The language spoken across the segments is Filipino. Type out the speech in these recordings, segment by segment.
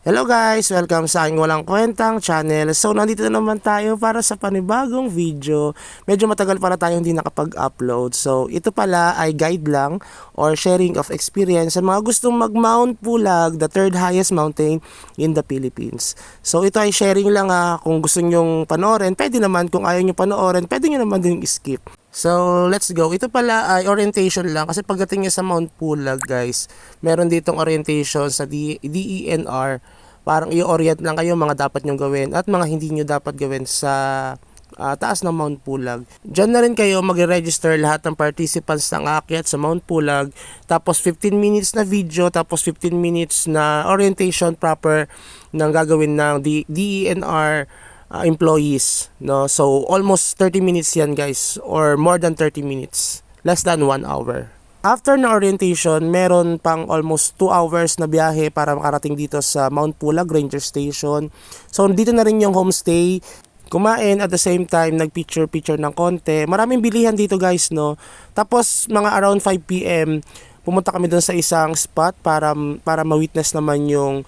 Hello guys! Welcome sa aking walang kwentang channel. So nandito na naman tayo para sa panibagong video. Medyo matagal para tayo hindi nakapag-upload. So ito pala ay guide lang or sharing of experience sa mga gustong mag-Mount Pulag, the third highest mountain in the Philippines. So ito ay sharing lang kung gusto nyong panoorin. Pwede naman, kung ayaw nyo panoorin, pwede nyo naman din skip. So, let's go. Ito pala ay orientation lang kasi pagdating niya sa Mount Pulag, guys, meron ditong orientation sa DENR. Parang i-orient lang kayo mga dapat nyong gawin at mga hindi nyo dapat gawin sa taas ng Mount Pulag. Diyan na rin kayo mag-register lahat ng participants ng aakyat sa Mount Pulag. Tapos 15 minutes na video, tapos 15 minutes na orientation proper ng gagawin ng DENR employees, no? So almost 30 minutes yan, guys, or more than 30 minutes, less than 1 hour. After na orientation, meron pang almost 2 hours na biyahe para makarating dito sa Mount Pulag Ranger Station. So dito na rin yung homestay, kumain at the same time nagpicture ng konti. Maraming bilihan dito, guys, no? Tapos mga around 5 PM pumunta kami doon sa isang spot para ma-witness naman yung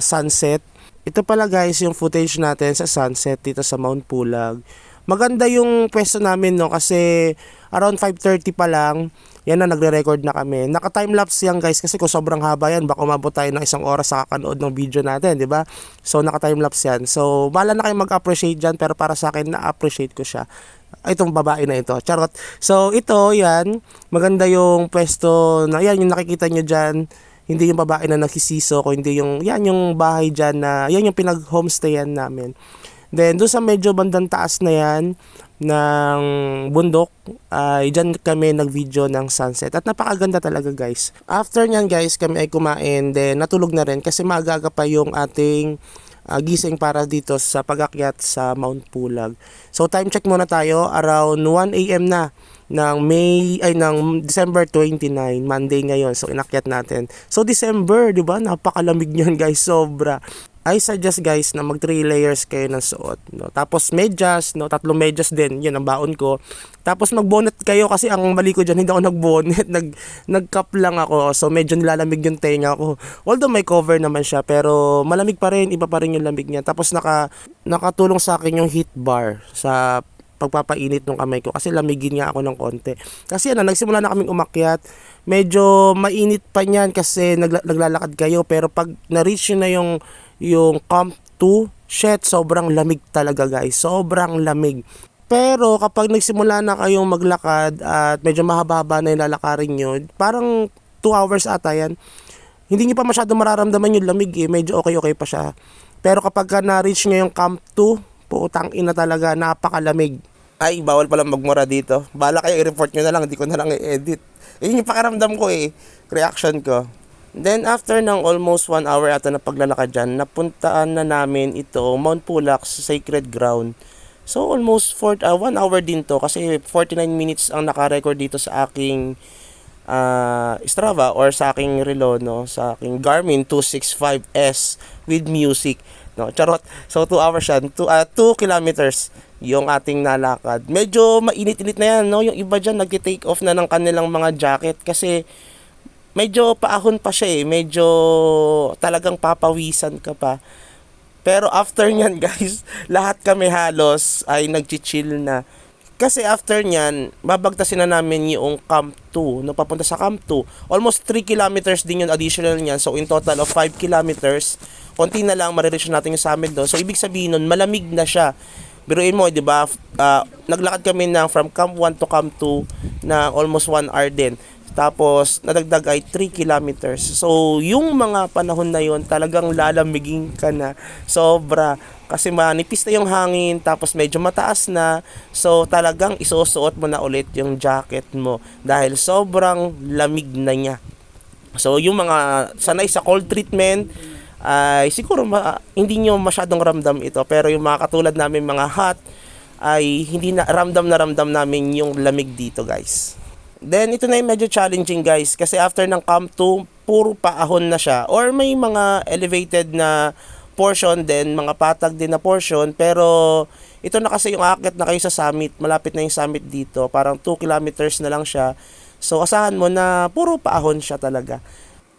sunset. Ito pala, guys, yung footage natin sa sunset dito sa Mount Pulag. Maganda yung pwesto namin, no, kasi around 5:30 pa lang, yan na, nagre-record na kami. Naka-timelapse yan, guys, kasi kung sobrang haba yan, baka umabot tayo ng 1 oras sa kakanood ng video natin, di ba? So naka-timelapse yan. So bahala na kayo mag-appreciate dyan, pero para sa akin, na-appreciate ko siya. Itong babae na ito, charot. So ito, yan, maganda yung pwesto na yan, yung nakikita nyo dyan. Hindi yung babae na nagsisiso, kundi yung yan yung bahay diyan na yan yung pinag-homestayan namin. Then doon sa medyo bandang taas na yan ng bundok, ay diyan kami nag-video ng sunset at napakaganda talaga, guys. After nyan, guys, kami ay kumain, then natulog na rin kasi maaga pa yung ating gising para dito sa pag-akyat sa Mount Pulag. So time check muna tayo, around 1 AM na ng December 29, Monday ngayon. So inakyat natin. So December, 'di ba? Napakalamig niyan, guys, sobra. I suggest, guys, na mag 3 layers kayo ng suot, no? Tapos medyas, no? 3 medyas din, 'yun ang baon ko. Tapos mag-bonnet kayo kasi ang mali ko diyan, hindi ako nag-bonnet, nag-cap lang ako. So medyo nilalamig yung tenga ko. Although may cover naman siya, pero malamig pa rin, iba pa rin yung lamig niya. Tapos nakatulong sa akin yung heat bar sa pagpapainit ng kamay ko kasi lamigin nga ako ng konti. Kasi nagsimula na kaming umakyat, medyo mainit pa niyan kasi naglalakad kayo, pero pag na-reach na yung Camp 2, shit, sobrang lamig talaga, guys. Sobrang lamig. Pero kapag nagsimula na kayong maglakad at medyo mahaba-haba na yung lalakarin nyo, parang 2 hours ata yan, hindi nyo pa masyado mararamdaman yung lamig, eh. Medyo okay pa siya. Pero kapag na-reach nyo yung Camp 2, putang ina talaga, napakalamig. Ay, bawal palang magmura dito. Bala kayo, i-report nyo na lang, hindi ko na lang i-edit. Yun yung pakiramdam ko, reaction ko. Then after ng almost 1 hour ata na paglalakad dyan, napuntaan na namin ito, Mount Pulag, Sacred Ground. So almost 1 hour din to kasi 49 minutes ang naka-record dito sa aking Strava or sa aking relo, no, sa aking Garmin 265S with music, no, charot. So 2 hours yan, 2 kilometers yung ating nalakad. Medyo mainit-init na yan, no. Yung iba dyan nagti-take off na ng kanilang mga jacket kasi medyo paahon pa siya, medyo talagang papawisan ka pa. Pero after nyan, guys, lahat kami halos ay nag-chill na. Kasi after nyan, babagtasin na namin yung Camp 2, no, papunta sa Camp 2. Almost 3 kilometers din yung additional nyan. So in total of 5 kilometers, konti na lang marireach natin yung summit doon. So ibig sabihin nun, malamig na siya. Biruin mo, 'di ba? Naglakad kami from Camp 1 to Camp 2 na almost 1 hour din. Tapos nadagdag ay 3 kilometers. So yung mga panahon na yon, talagang lalamigin ka na sobra kasi manipis na yung hangin, tapos medyo mataas na. So talagang isusuot mo na ulit yung jacket mo dahil sobrang lamig na niya. So yung mga sanay sa cold treatment ay siguro hindi nyo masyadong ramdam ito, pero yung mga katulad namin mga hot ay hindi na ramdam namin yung lamig dito, guys. Then ito na yung medyo challenging, guys, kasi after ng Camp 2 puro paahon na siya or may mga elevated na portion din, mga patag din na portion, pero ito na kasi yung aakyat na kayo sa summit, malapit na yung summit dito, parang 2 kilometers na lang siya. So asahan mo na puro paahon siya talaga.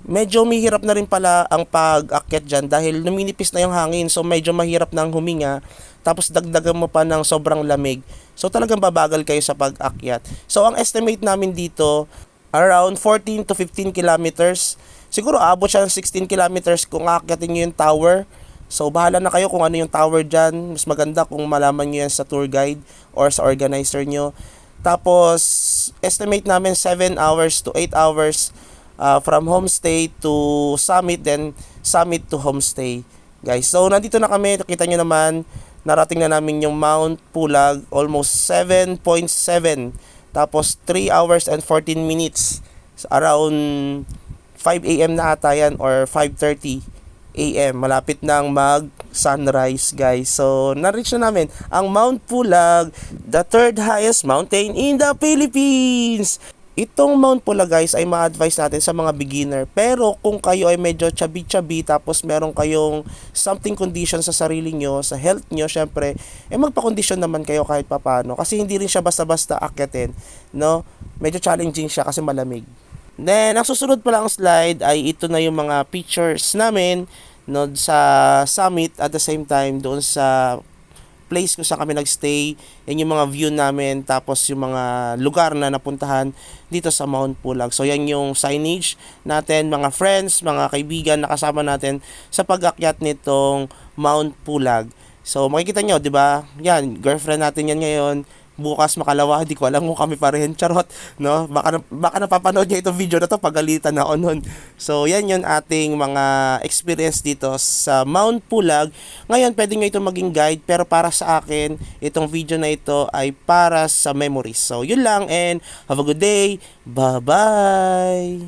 medyo mahirap na rin pala ang pag-akyat dyan dahil numinipis na yung hangin, so medyo mahirap nang huminga, tapos dagdagan mo pa ng sobrang lamig, so talagang babagal kayo sa pag-akyat. So ang estimate namin dito, around 14 to 15 kilometers, siguro abot siya ng 16 kilometers kung aakyatin nyo yung tower. So bahala na kayo kung ano yung tower dyan, mas maganda kung malaman nyo yan sa tour guide or sa organizer nyo. Tapos estimate namin 7 hours to 8 hours from homestay to summit, then summit to homestay, guys. So nandito na kami, nakita nyo naman, narating na namin yung Mount Pulag, almost 7.7, tapos 3 hours and 14 minutes, so, around 5 a.m. na ata yan or 5:30 a.m. malapit nang mag sunrise, guys. So na-reach na namin ang Mount Pulag, the third highest mountain in the Philippines. Itong Mount Pulag, guys, ay ma-advise natin sa mga beginner. Pero kung kayo ay medyo chubby-chubby, tapos meron kayong something condition sa sarili nyo, sa health nyo, syempre, magpa-condition naman kayo kahit papano. Kasi hindi rin siya basta-basta akyatin, no? Medyo challenging siya kasi malamig. Then, ang susunod pa lang slide ay ito na yung mga pictures namin, no, sa summit, at the same time doon sa place kung saan kami nagstay. Yan yung mga view namin, tapos yung mga lugar na napuntahan dito sa Mount Pulag. So yan yung signage natin, mga friends, mga kaibigan na kasama natin sa pag-akyat nitong Mount Pulag. So makikita nyo, di ba? Yan, girlfriend natin yan ngayon. Bukas makalawa, di ko alam kung kami pa rin, charot, no? Baka napapanood niya itong video na to, pagalitan ako nun. So yan yung ating mga experience dito sa Mount Pulag. Ngayon pwede nyo ito maging guide, pero para sa akin itong video na ito ay para sa memories. So yun lang, and have a good day, bye bye.